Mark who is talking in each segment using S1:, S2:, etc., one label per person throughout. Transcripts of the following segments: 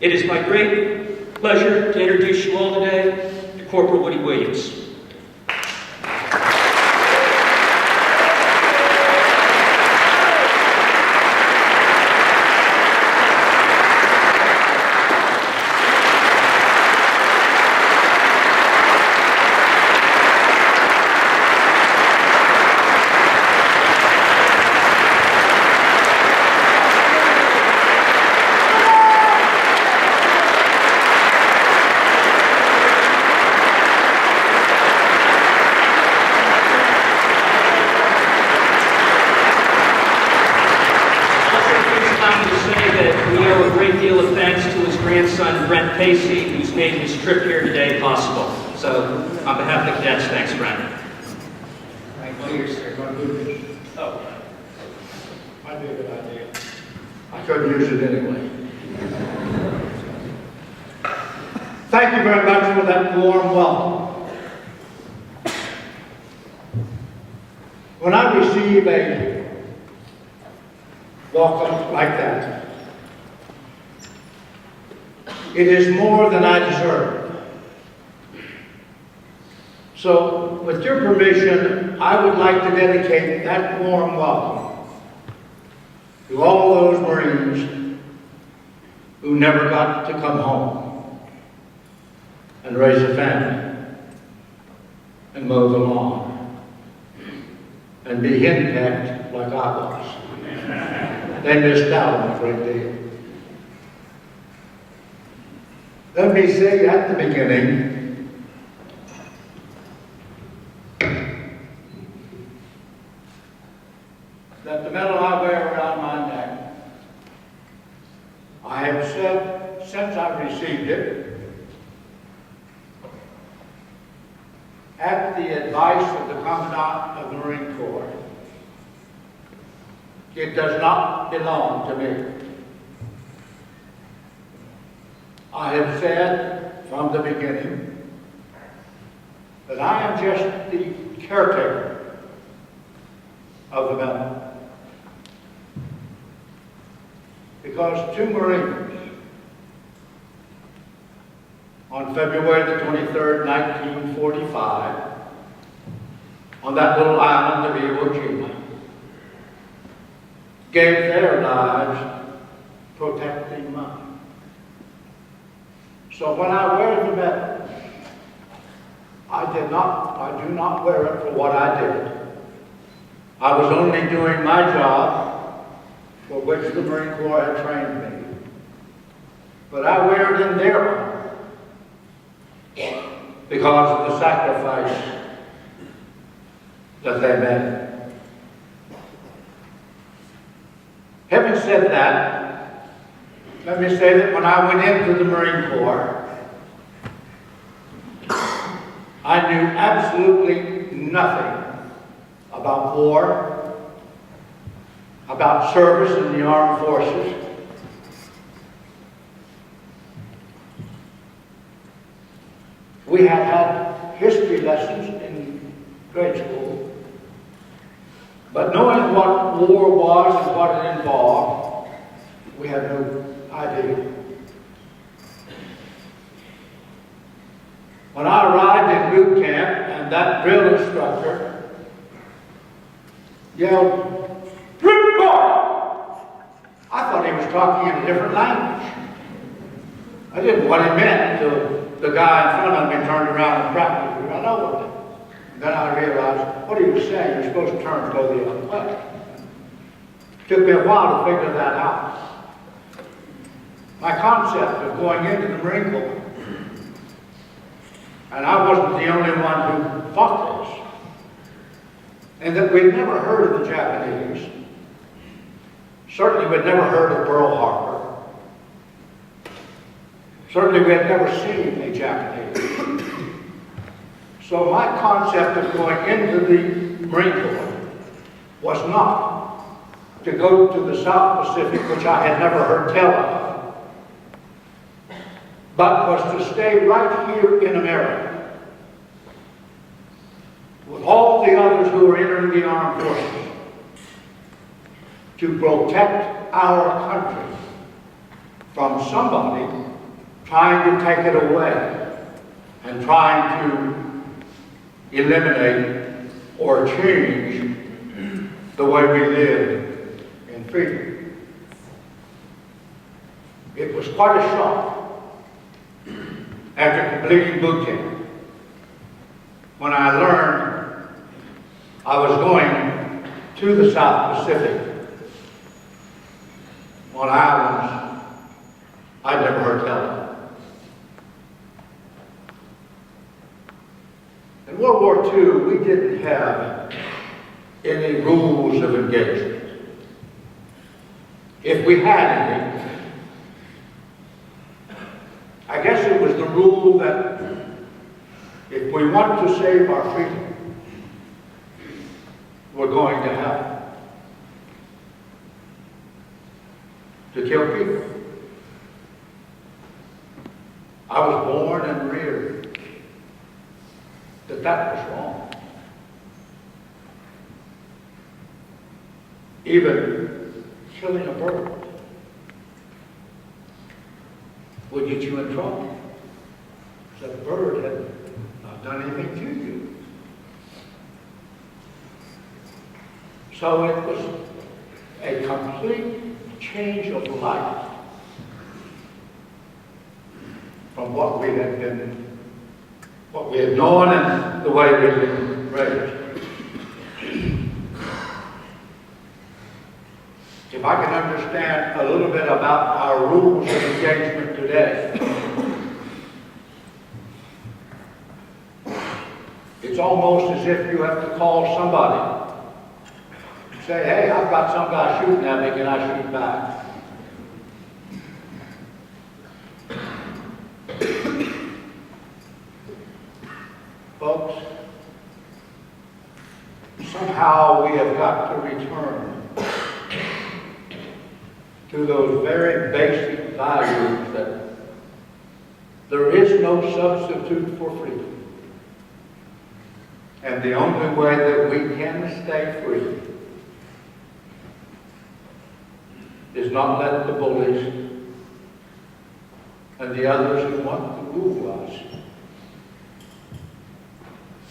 S1: It is my great pleasure to introduce you all today to Corporal Woody Williams. Pacey, who's made this trip here today possible. So, on behalf of the cadets, thanks, Brent.
S2: Thank you, sir.
S1: Oh.
S2: Might be a good idea. I couldn't use it anyway. Thank you very much for that warm welcome. When I receive a welcome like that, it is more than I deserve. So, with your permission, I would like to dedicate that warm welcome to all those Marines who never got to come home and raise a family and mow the lawn and be henpecked like I was. They missed out on a great deal. Let me say at the beginning, that the medal I wear around my neck, I have said since I received it, at the advice of the Commandant of the Marine Corps, it does not belong to me. I have said from the beginning that I am just the caretaker of the medal. Because two Marines on February the 23rd, 1945, on that little island of Iwo Jima, gave their lives protecting mine. So when I wear the medal, I do not wear it for what I did. I was only doing my job for which the Marine Corps had trained me. But I wear it in their honor because of the sacrifice that they made. Having said that, let me say that when I went into the Marine Corps, I knew absolutely nothing about war, about service in the armed forces. We had history lessons in grade school, but knowing what war was and what it involved, we had no idea. When I arrived in boot camp and that drill instructor yelled, "Report!" I thought he was talking in a different language. I didn't know what he meant until the guy in front of me turned around and practically ran over it. And then I realized what he was saying. You're supposed to turn and go the other way. It took me a while to figure that out. My concept of going into the Marine Corps, and I wasn't the only one who thought this, and that we'd never heard of the Japanese. Certainly we'd never heard of Pearl Harbor. Certainly we had never seen a Japanese. So my concept of going into the Marine Corps was not to go to the South Pacific, which I had never heard tell of, but was to stay right here in America with all the others who were entering the armed forces to protect our country from somebody trying to take it away and trying to eliminate or change the way we lived in freedom. It was quite a shock after completing boot camp when I learned I was going to the South Pacific on islands I'd never heard tell of. In World War II, we didn't have any rules of engagement. If we had any, I guess it was the rule that if we want to save our freedom, we're going to have to kill people. I was born and reared that was wrong. Even killing a bird would get you in trouble. Because that bird had not done anything to you. So it was a complete change of life from what we had known and the way we had been raised. If I can understand a little bit about our rules of engagement today, it's almost as if you have to call somebody and say, hey, I've got some guy shooting at me, can I shoot back? Folks, somehow we have got to return to those very basic values that there is no substitute for freedom. And the only way that we can stay free is not let the bullies and the others who want to rule us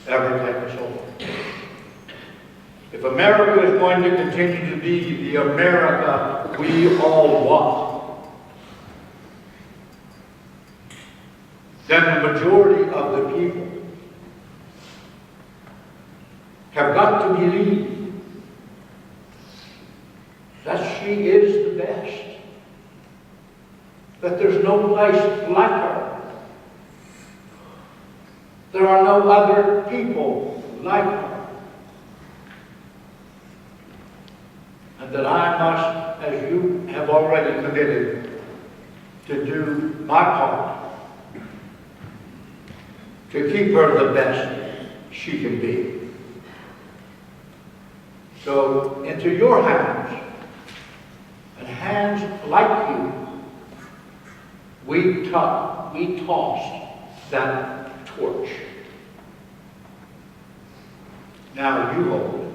S2: ever take us over. If America is going to continue to be the America we all want, then the majority of the people have got to believe that she is the best, that there's no place like her. There are no other people like her. And that I must, as you have already committed, to do my part to keep her the best she can be. So, into your hands, and hands like you, we tossed that torch. Now you hold it.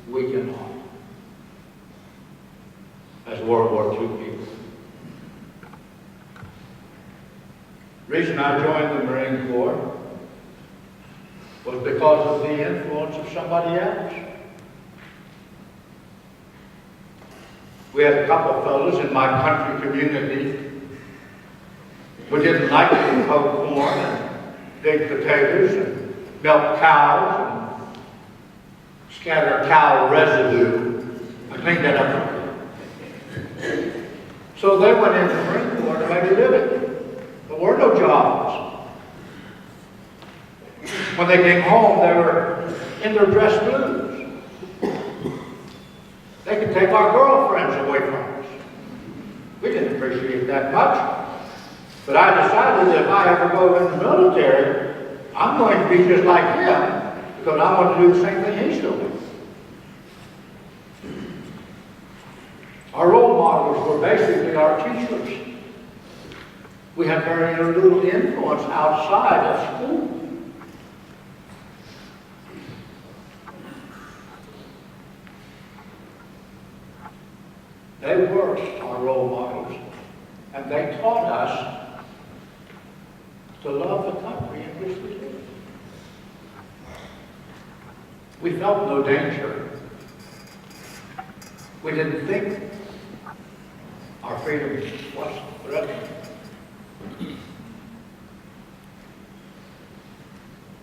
S2: We cannot. As World War II people. The reason I joined the Marine Corps was because of the influence of somebody else. We had a couple of fellows in my country community who didn't like to poke corn and big potatoes and milk cows and scatter cow residue. I cleaned that up. So they went into the Marine Corps to make a living. There were no jobs. When they came home, they were in their dress blues. They could take our girlfriends away from us. We didn't appreciate that much. But I decided that if I ever go in the military, I'm going to be just like him, because I want to do the same thing he's doing. Our role models were basically our teachers. We had very little influence outside of school. They were our role models. And they taught us to love the country in which we live. We felt no danger. We didn't think our freedom was threatened.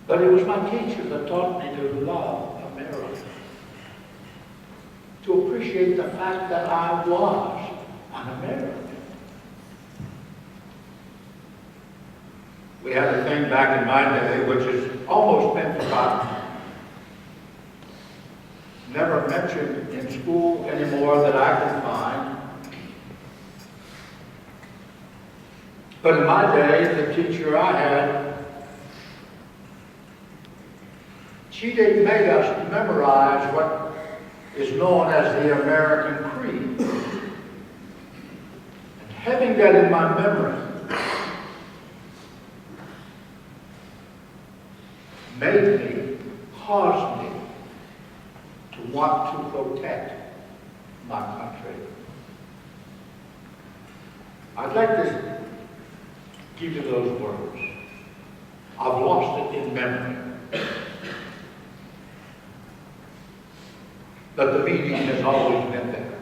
S2: But it was my teacher that taught me to love America, to appreciate the fact that I was an American. We had a thing back in my day which has almost been forgotten. Never mentioned in school anymore that I can find. But in my day, the teacher I had, she made us memorize what is known as the American Creed. And having that in my memory caused me to want to protect my country. I'd like to give you those words. I've lost it in memory. But the meaning has always been there.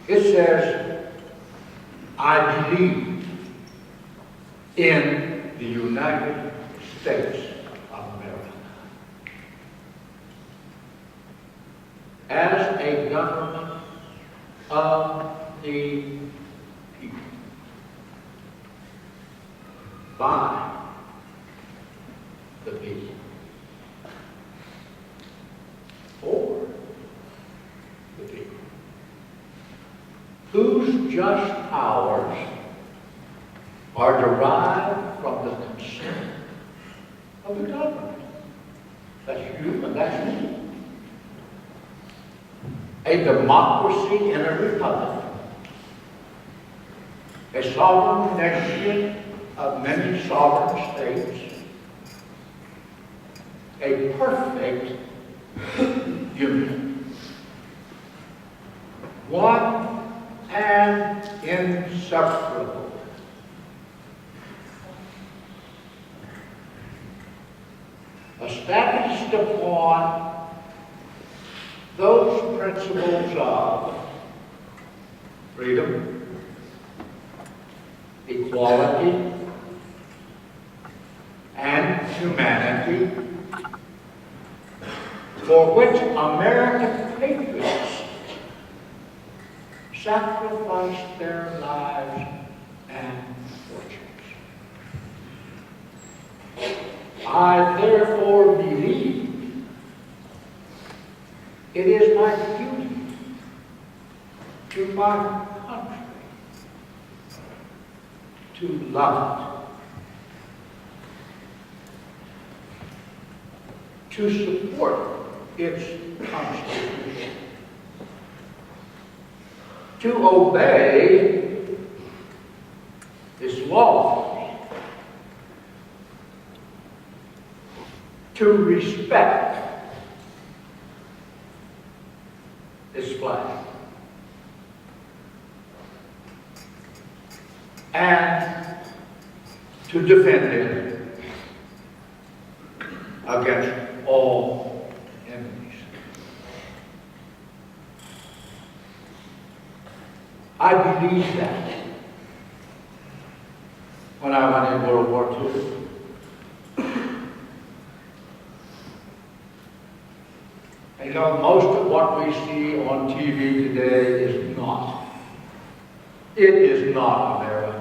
S2: It says, I believe in the United States of America as a government of the people, by the people, for the people, whose just powers are derived from the consent of the government. That's you and that's me. A democracy and a republic. A sovereign nation of many sovereign states. A perfect union. One and inseparable. Established upon those principles of freedom, equality, and humanity, for which American patriots sacrificed their lives and fortunes. I therefore believe it is my duty to my country to love it, to support its Constitution, to obey its laws, to respect its flag, and to defend it against all enemies. I believed that when I went in World War II. You know, most of what we see on TV today is not. It is not America.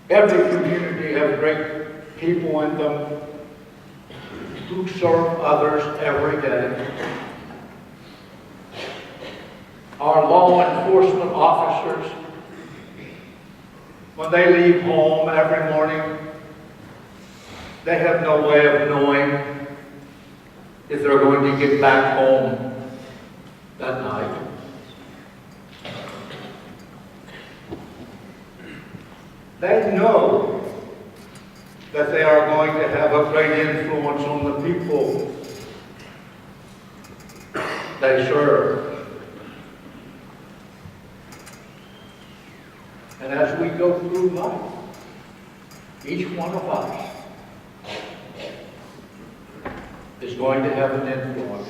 S2: Every community has great people in them who serve others every day. Our law enforcement officers, when they leave home every morning, they have no way of knowing if they're going to get back home that night. They know that they are going to have a great influence on the people they serve. go through life, each one of us is going to have an influence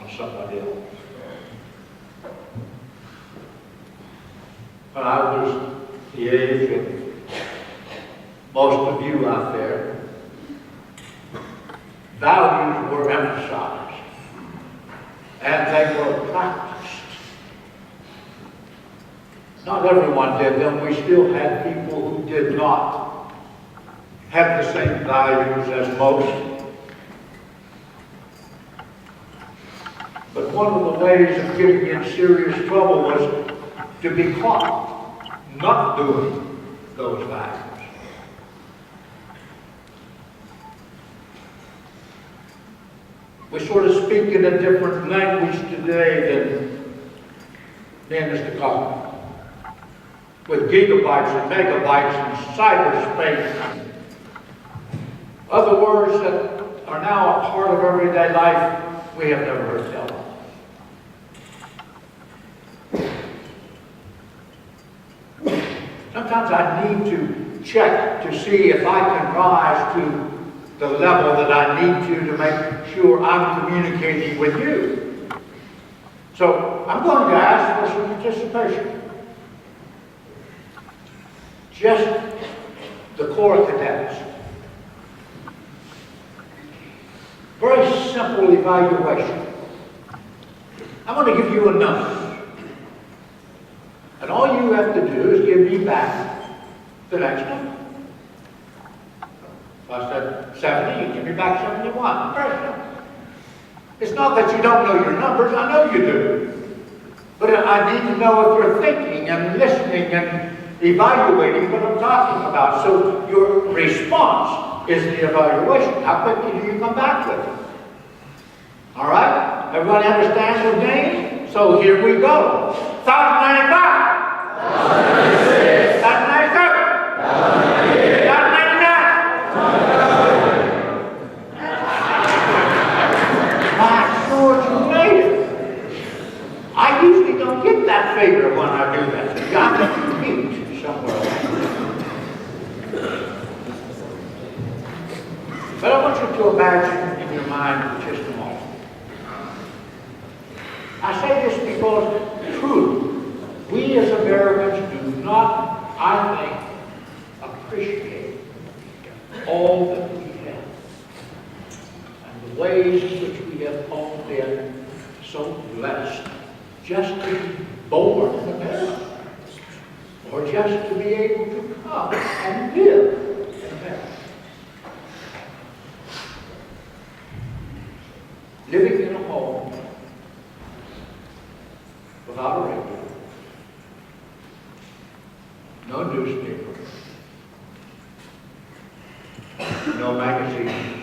S2: on somebody else. When I was the age of most of you out there, values were emphasized and they were practiced. Not everyone did them. We still had people who did not have the same values as most. But one of the ways of getting in serious trouble was to be caught not doing those values. We sort of speak in a different language today than is the common. With gigabytes and megabytes and cyberspace. Other words that are now a part of everyday life we have never heard tell of. Sometimes I need to check to see if I can rise to the level that I need to make sure I'm communicating with you. So I'm going to ask for some participation. Just the Corps cadets. Very simple evaluation. I'm going to give you a number. And all you have to do is give me back the next number. If I said 70, you give me back 71. Very simple. It's not that you don't know your numbers, I know you do. But I need to know if you're thinking and listening and evaluating what I'm talking about. So your response is the evaluation. How quickly do you come back with it? All right? Everybody understand the game? So here we go. 1,095. 1,096. 1,097. 1,098. 1,099. My Lord, you made it. I usually don't get that figure when I do that. You got to compete somewhere else. But I want you to imagine in your mind for just a moment. I say this because, truly, we as Americans do not, I think, appreciate all that we have and the ways in which we have all been so blessed just to be born in America or just to be able to come and live in America. Living in a home without a radio, no newspaper, no magazines,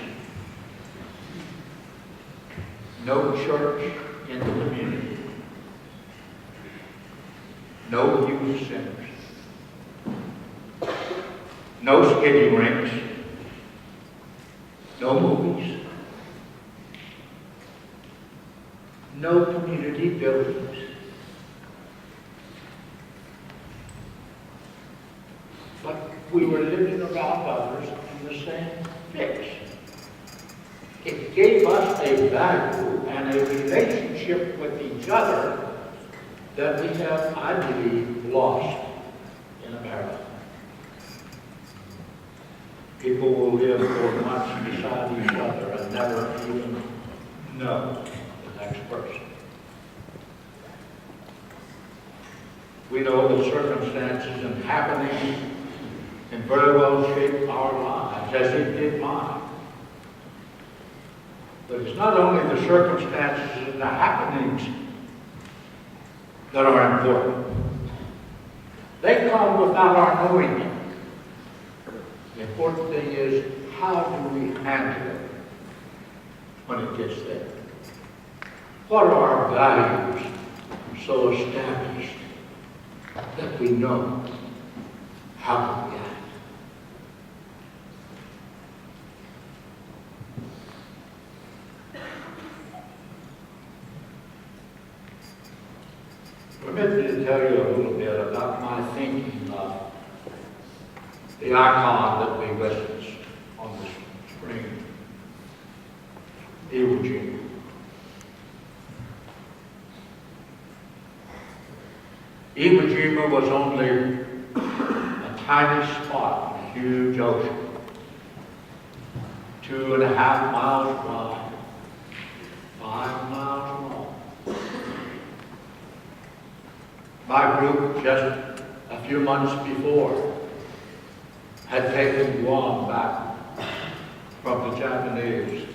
S2: no church in the community, no youth centers, no skating rinks, no movies, no community buildings. But we were living around others in the same fix. It gave us a value and a relationship with each other that we have, I believe, lost in America. People will live for months beside each other and never even know the next person. We know the circumstances and happenings can very well shape our lives, as it did mine. But it's not only the circumstances and the happenings that are important. They come without our knowing it. The important thing is, how do we handle it when it gets there? What are our values so established that we know how to react? Permit me to tell you a little bit about my thinking the icon that we witness on the screen, Iwo Jima. Iwo Jima was only a tiny spot in a huge ocean, 2.5 miles wide, 5 miles long. My group, just a few months before, had taken Guam back from the Japanese,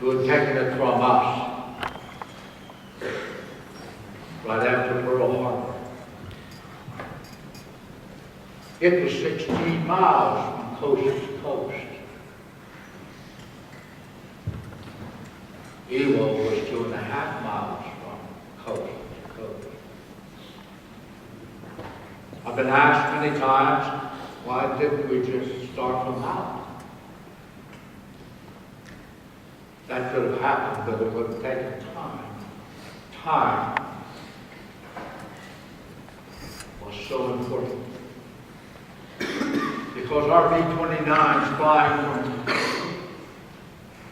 S2: who had taken it from us right after Pearl Harbor. It was 16 miles from coast to coast. Iwo was 2.5 miles from coast to coast. I've been asked many times, why didn't we just start from out? That could have happened, but it would have taken time. Time was so important. Because our B-29s flying from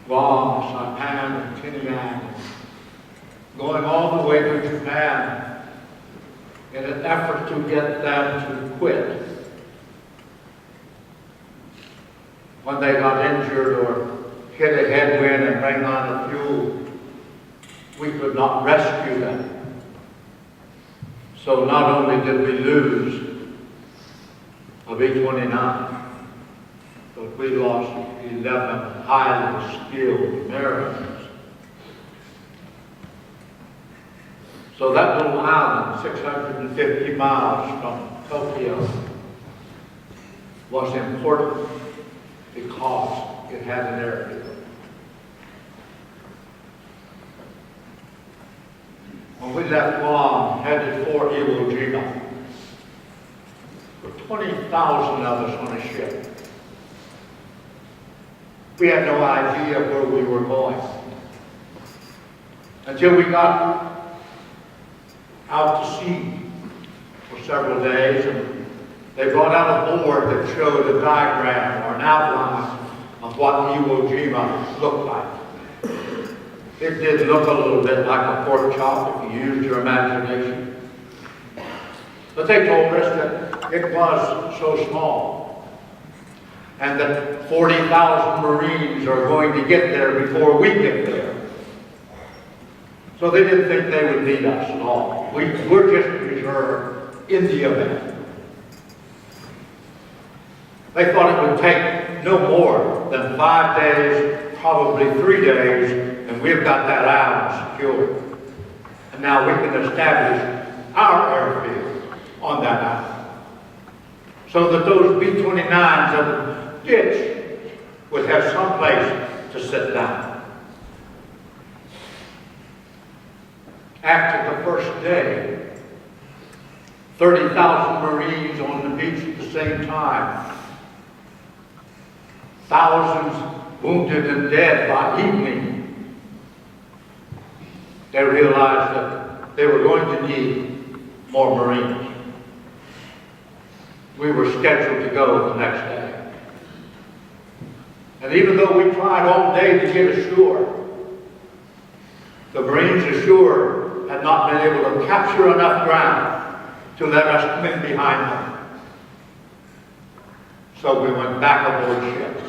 S2: Guam, Saipan, and Tinian, going all the way to Japan in an effort to get them to quit. When they got injured or hit a headwind and ran out of fuel, we could not rescue them. So not only did we lose a B-29, but we lost 11 highly skilled Americans. So that little island, 650 miles from Tokyo, was important because it had an airfield. When we left Guam, headed for Iwo Jima, there were 20,000 of us on a ship. We had no idea where we were going until we got out to sea for several days, and they brought out a board that showed a diagram or an outline of what Iwo Jima looked like. It did look a little bit like a pork chop if you used your imagination. But they told us that it was so small and that 40,000 Marines are going to get there before we get there. So they didn't think they would need us at all. We were just reserved in the event. They thought it would take no more than 5 days, probably 3 days, and we've got that island secured. And now we can establish our airfield on that island, so that those B-29s that were ditched would have some place to sit down. After the first day, 30,000 Marines on the beach at the same time, thousands wounded and dead by evening, they realized that they were going to need more Marines. We were scheduled to go the next day. And even though we tried all day to get ashore, the Marines ashore had not been able to capture enough ground to let us come in behind them. So we went back aboard ship.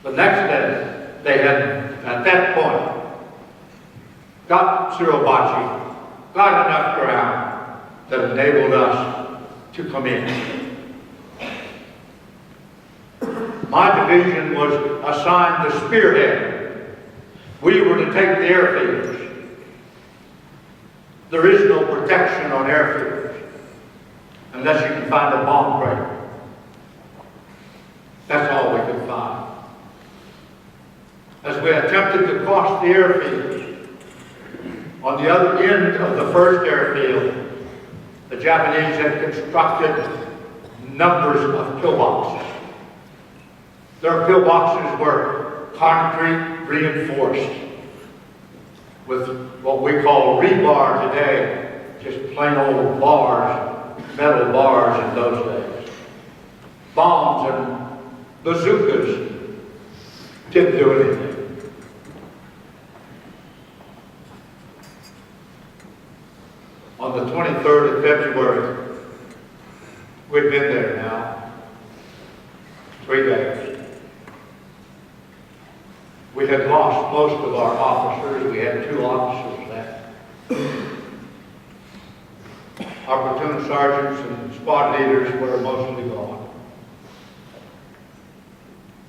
S2: The next day, they had, at that point, got Suribachi, got enough ground that enabled us to come in. My division was assigned the spearhead. We were to take the airfields. There is no protection on airfields unless you can find a bomb crater. That's all we could find. As we attempted to cross the airfields, on the other end of the first airfield, the Japanese had constructed numbers of pillboxes. Their pillboxes were concrete reinforced with what we call rebar today, just plain old bars metal bars in those days. Bombs and bazookas didn't do anything. On the 23rd of February, we'd been there now 3 days. We had lost most of our officers. We had 2 officers left. Our platoon sergeants and squad leaders were mostly gone.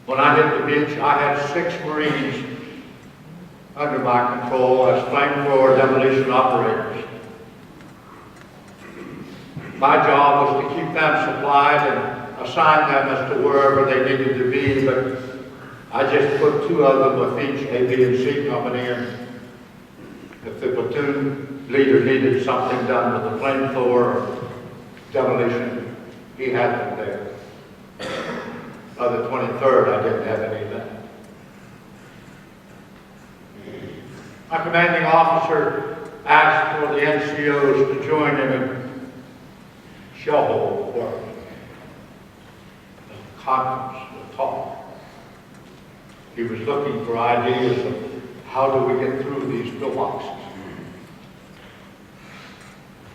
S2: When I hit the beach, I had 6 Marines under my control as flamethrower demolition operators. My job was to keep them supplied and assign them as to wherever they needed to be, but I just put 2 of them with each A, B, and C company, and if the platoon leader needed something done with the flamethrower demolition, he had them there. By the 23rd, I didn't have any left. My commanding officer asked for the NCOs to join him in shellhole work, the conference, the talk. He was looking for ideas of how do we get through these pillboxes.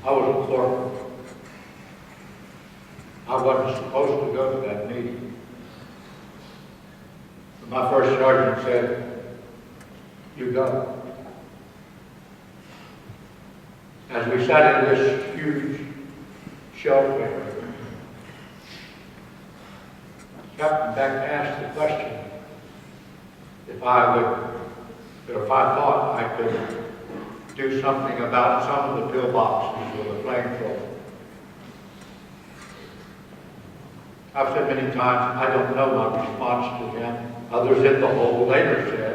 S2: I was a corporal. I wasn't supposed to go to that meeting. But my first sergeant said, "You go." As we sat in this huge shelter, Captain Beck asked the question if I thought I could do something about some of the pillboxes with a flamethrower. I've said many times, I don't know my response to him. Others in the hole later said,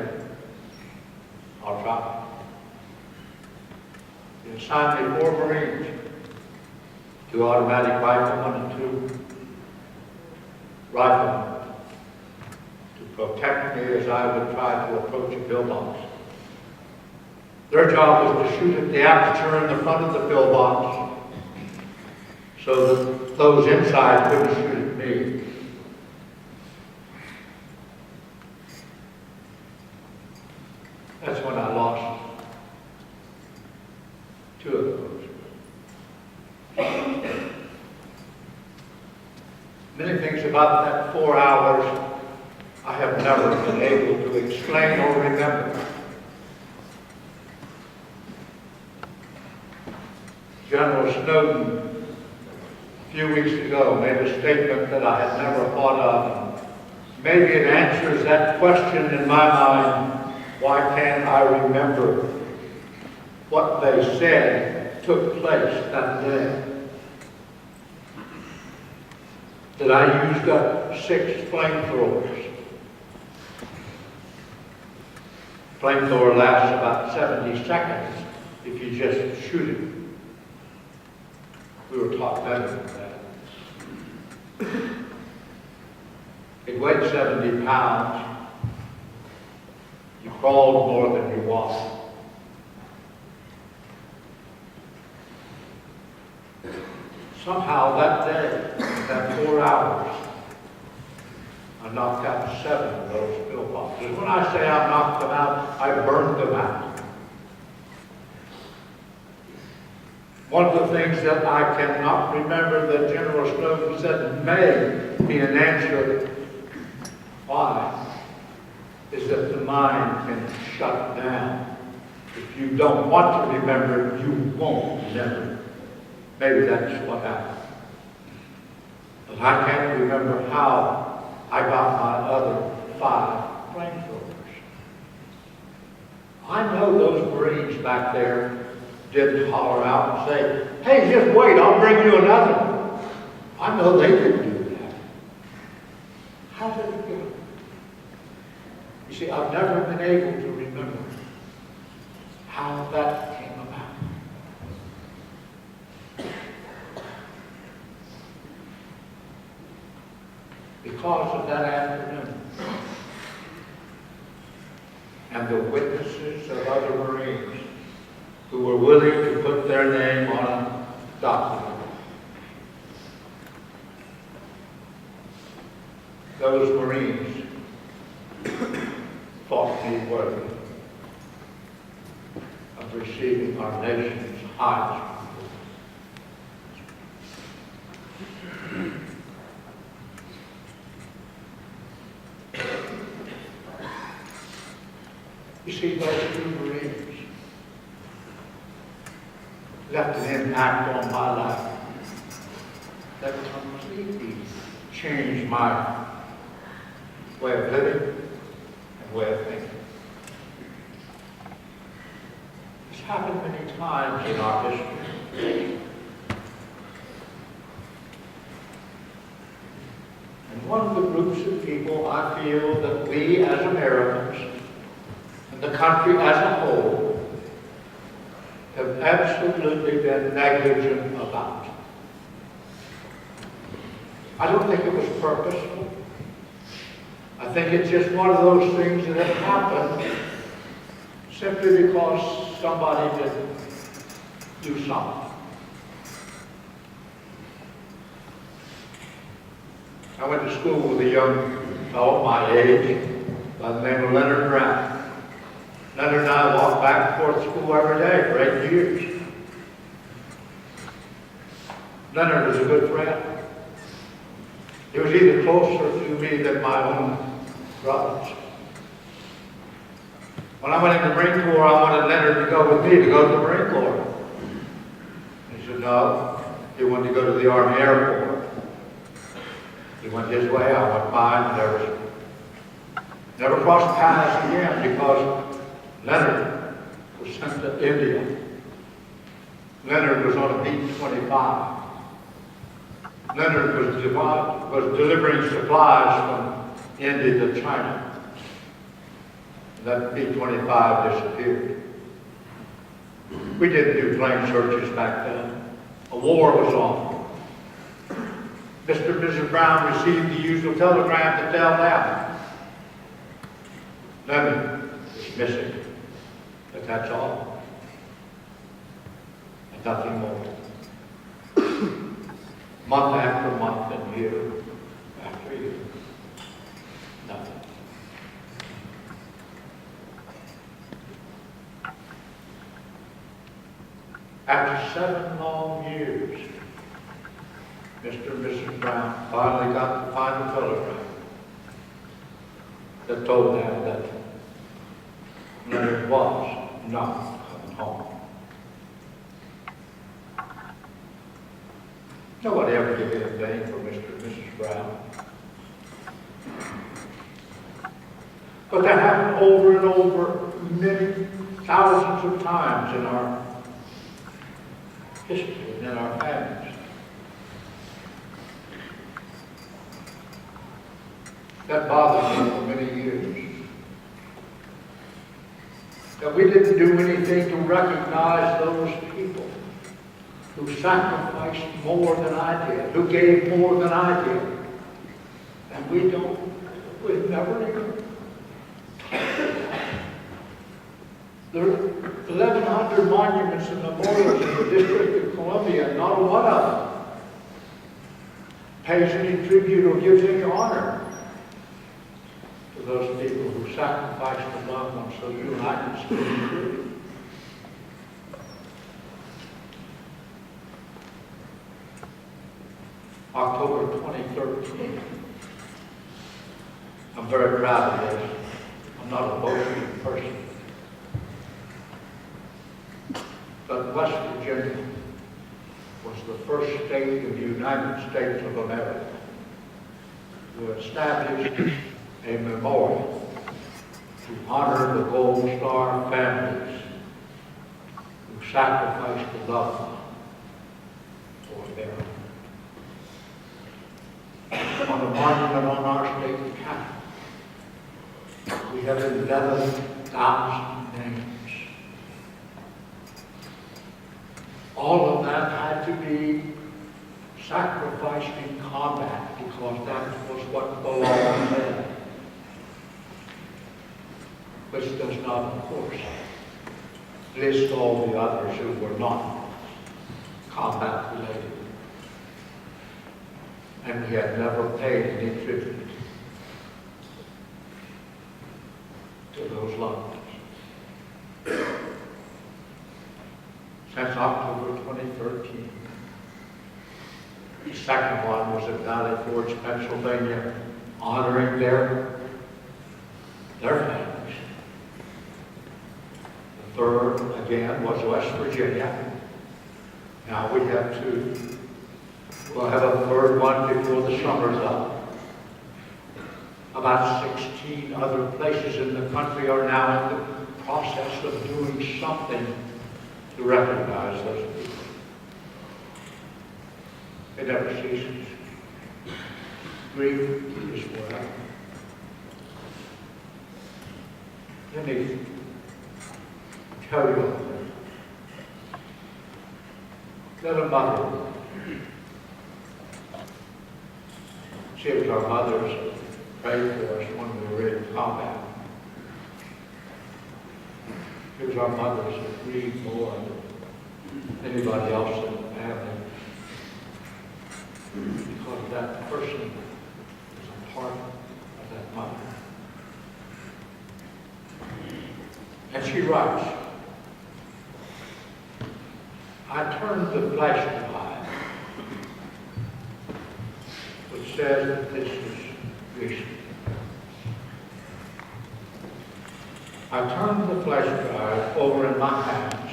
S2: "I'll try." He assigned me 4 Marines, 2 automatic riflemen and 2 riflemen, to protect me as I would try to approach a pillbox. Their job was to shoot at the aperture in the front of the pillbox so that those inside couldn't shoot at me. That's when I lost 2 of those. Many things about that 4 hours I have never been able to explain or remember. General Snowden, a few weeks ago, made a statement that I had never thought of. Maybe it answers that question in my mind, why can't I remember what they said took place that day? That I used up 6 flamethrowers. Flamethrower lasts about 70 seconds if you just shoot it. We were taught better than that. It weighed 70 pounds. You crawled more than you walked. Somehow that day, that 4 hours, I knocked out 7 of those pillboxes. When I say I knocked them out, I burned them out. One of the things that I cannot remember that General Snowden said may be an answer why is that the mind can shut down. If you don't want to remember it, you won't remember. Maybe that's what happened. But I can't remember how I got my other 5 flamethrowers. I know those Marines back there didn't holler out and say, "Hey, just wait, I'll bring you another." I know they didn't do that. How did it go? You see, I've never been able to remember how that came about. Because of that afternoon and the witnesses of other Marines who were willing to put their name on a document those Marines thought me worthy of receiving our nation's highest reward. You see, those two Marines left an impact on my life that completely changed my way of living and way of thinking. It's happened many times in our history. And one of the groups of people I feel that we as Americans and the country as a whole have absolutely been negligent about. I don't think it was purposeful. I think it's just one of those things that have happened simply because somebody didn't do something. I went to school with a young fellow my age by the name of Leonard Brown. Leonard and I walked back and forth to school every day for 8 years. Leonard was a good friend. He was even closer to me than my own brothers. When I went in the Marine Corps, I wanted Leonard to go with me, to go to the Marine Corps. He said no, he wanted to go to the Army Air Corps. He went his way, I went mine, and never crossed paths again because Leonard was sent to India. Leonard was on a B-25. Leonard was delivering supplies from India to China. That B-25 disappeared. We didn't do plane searches back then. A war was on. Mr. and Mrs. Brown received the usual telegram to tell them Leonard is missing. But that's all. And nothing more. Month after month and year after year. Nothing. After 7 long years, Mr. and Mrs. Brown finally got the final telegram that told them that Leonard was not coming home. Nobody ever did anything for Mr. and Mrs. Brown. But that happened over and over many thousands of times in our history and in our families. That bothered me for many years. That we didn't do anything to recognize those people who sacrificed more than I did, who gave more than I did. And we've never even there are 1,100 monuments and memorials in the District of Columbia, and not one of them pays any tribute or gives any honor to those people who sacrificed their loved ones so you and I can still be free. October 2013. I'm very proud of this. I'm not a boasting person. But West Virginia was the first state in the United States of America to establish a memorial to honor the Gold Star families who sacrificed a loved one for their on the monument on our state capitol. We have 11,000 names. All of that had to be sacrificed in combat because that was what the law said. Which does not, of course, list all the others who were not combat related. And we had never paid any tribute to those loved ones. Since October 2013, the second one was at Valley Forge, Pennsylvania, honoring their families. The third, again, was West Virginia. Now we have two. We'll have a third one before the summer's up. About 16 other places in the country are now in the process of doing something to recognize those people. It never ceases. Grief is forever. Let me tell you that a mother, she was our mothers, prayed for us when we were in combat. She was our mothers that grieved more than anybody else in the family. Because that person is a part of that mother. And she writes, I turned the flash drive, which says that this is recent. I turned the flash drive over in my hands.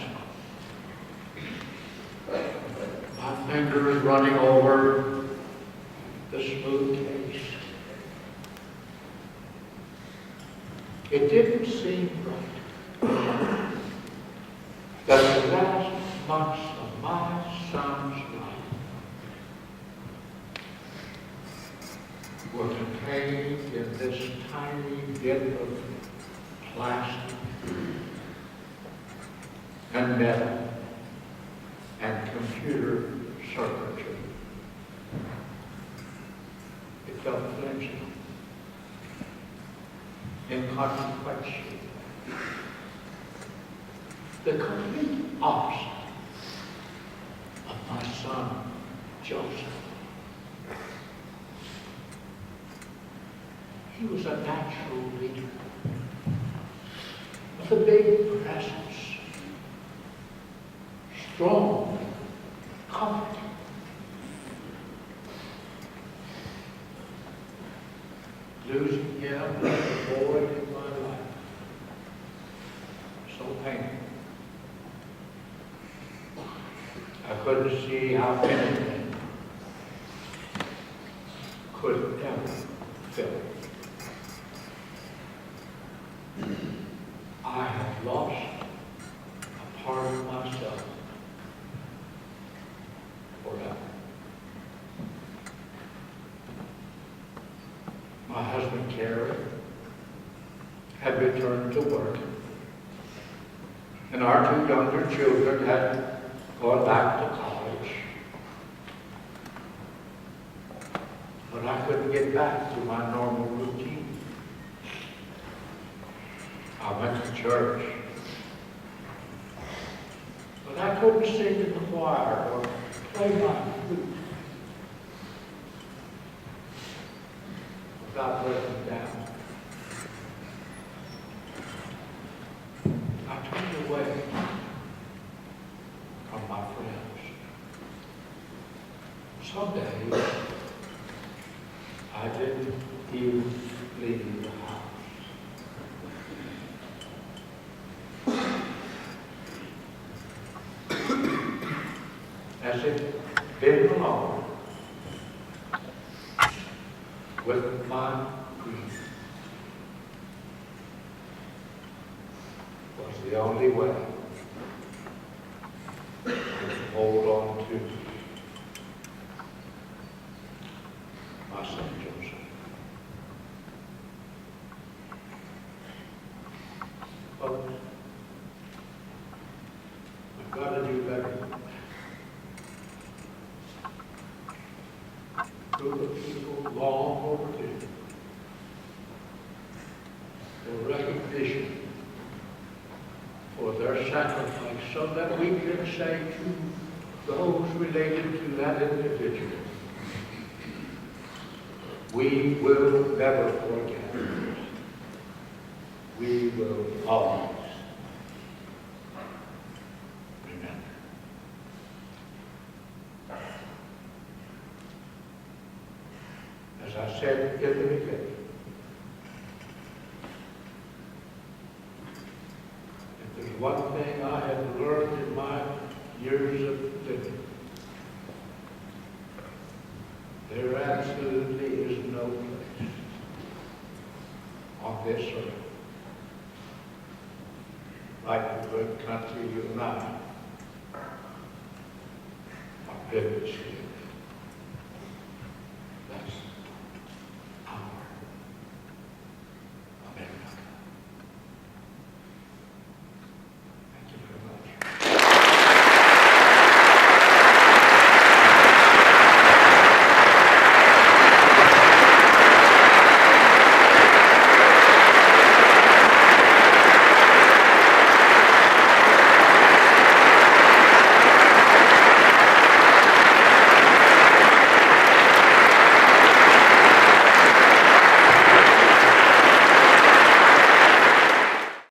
S2: My fingers running over the smooth case. It didn't seem right that the last months of my son's life were contained in this tiny bit of plastic and metal and computer circuitry. It felt flimsy, inconsequential. The complete opposite of my son, Joseph. He was a natural leader with a big presence, strong, comforting. Losing him was a void in my life. So painful. I couldn't see how anything could ever fill it. I have lost a part of myself forever. My husband, Carrie, had returned to work, and our two younger children had gone back to college. But I couldn't get back to my normal routine. I went to church, but I couldn't sing in the choir or play my flute without breaking down. I turned away from my friends. Some days, I didn't even leave the house. As if being alone with my grief was the only way to hold on to my son Joseph. Folks, we've got to do better. Group of people long overdue for recognition for their sacrifice, so that we can say to those related to that individual, we will never forget we will always remember. As I said in the beginning, if there's one thing I have learned in my years of living, there absolutely is no place on this earth like the good country you and I are privileged to